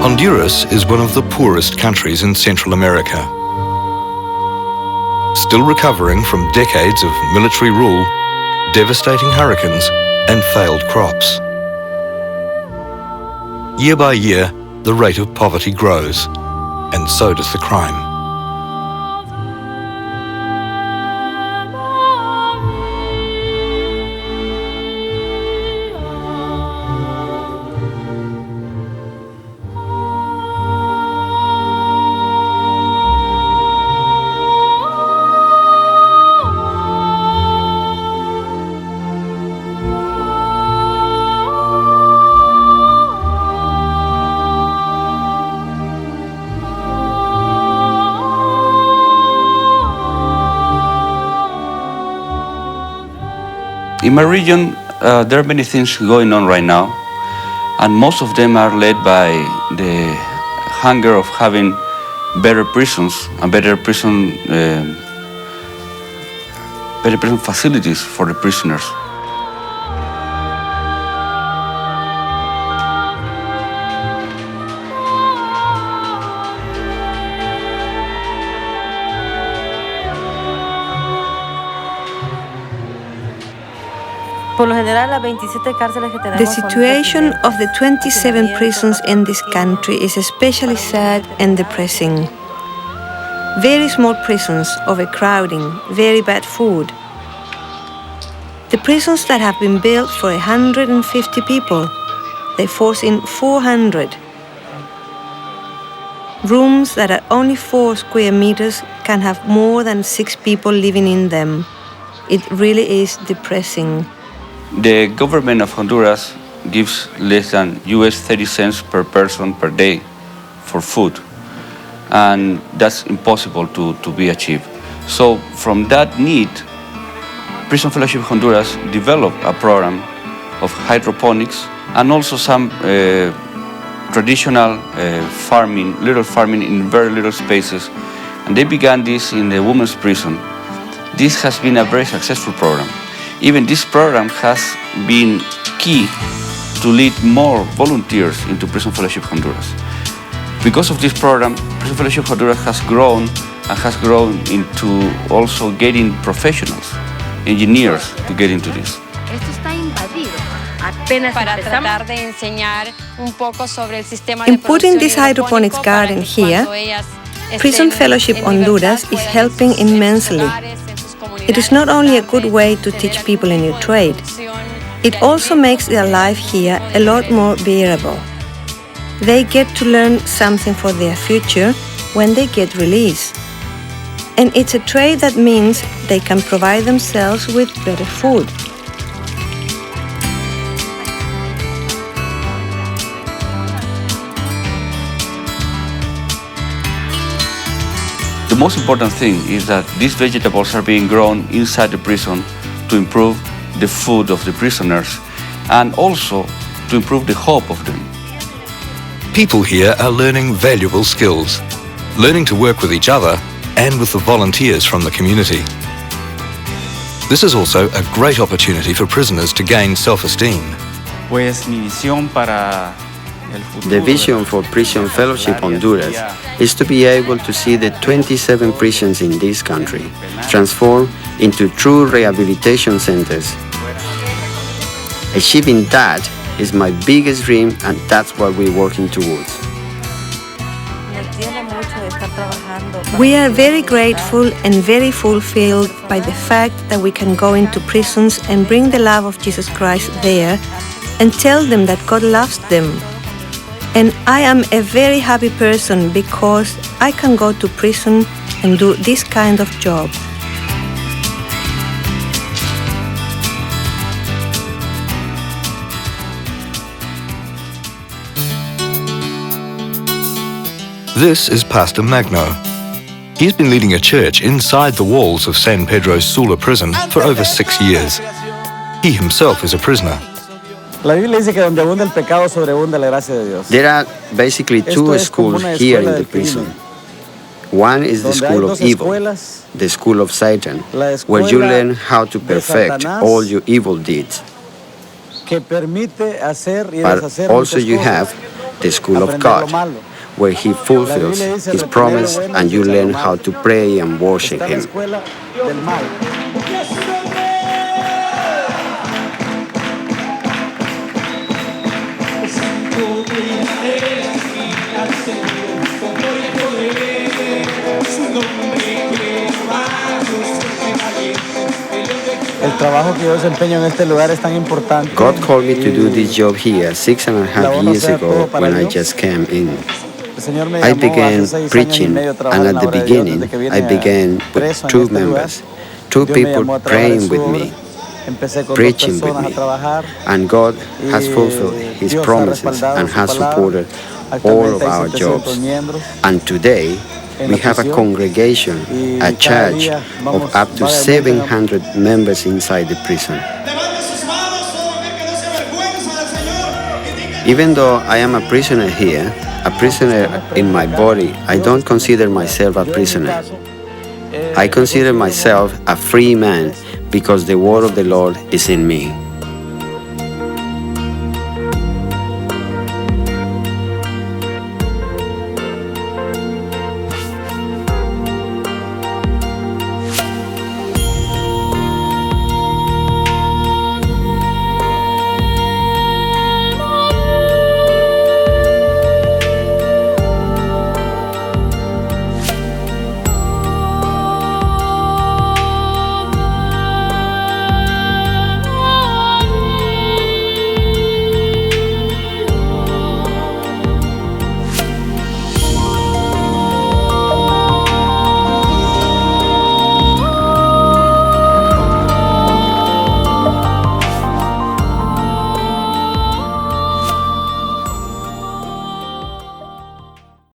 Honduras is one of the poorest countries in Central America. Still recovering from decades of military rule, devastating hurricanes and failed crops. Year by year, the rate of poverty grows, and so does the crime. In my region, there are many things going on right now, and most of them are led by the hunger of having better prisons and better prison facilities for the prisoners. The situation of the 27 prisons in this country is especially sad and depressing. Very small prisons, overcrowding, very bad food. The prisons that have been built for 150 people, they force in 400. Rooms that are only 4 square meters can have more than 6 people living in them. It really is depressing. The government of Honduras gives less than US 30 cents per person per day for food, and that's impossible to be achieved. So from that need, Prison Fellowship Honduras developed a program of hydroponics and also some traditional farming, little farming in very little spaces, and they began this in the women's prison. This has been a very successful program. Even this program has been key to lead more volunteers into Prison Fellowship Honduras. Because of this program, Prison Fellowship Honduras has grown and has grown into also getting professionals, engineers to get into this. In putting this hydroponics garden here, Prison Fellowship Honduras is helping immensely. It is not only a good way to teach people a new trade, it also makes their life here a lot more bearable. They get to learn something for their future when they get released. And it's a trade that means they can provide themselves with better food. The most important thing is that these vegetables are being grown inside the prison to improve the food of the prisoners and also to improve the hope of them. People here are learning valuable skills, learning to work with each other and with the volunteers from the community. This is also a great opportunity for prisoners to gain self-esteem. The vision for Prison Fellowship Honduras is to be able to see the 27 prisons in this country transform into true rehabilitation centers. Achieving that is my biggest dream, and that's what we're working towards. We are very grateful and very fulfilled by the fact that we can go into prisons and bring the love of Jesus Christ there and tell them that God loves them. And I am a very happy person because I can go to prison and do this kind of job. This is Pastor Magno. He's been leading a church inside the walls of San Pedro Sula prison for over 6 years. He himself is a prisoner. There are basically 2 schools here in the prison. One is the school of evil, the school of Satan, where you learn how to perfect all your evil deeds. But also you have the school of God, where He fulfills His promise and you learn how to pray and worship Him. God called me to do this job here 6.5 years ago when I just came in. I began preaching, and at the beginning, I began with 2 members, 2 people praying with me, preaching with me, and God has fulfilled His promises and has supported all of our jobs. And today, we have a congregation, a church of up to 700 members inside the prison. Even though I am a prisoner here, a prisoner in my body, I don't consider myself a prisoner. I consider myself a free man because the word of the Lord is in me.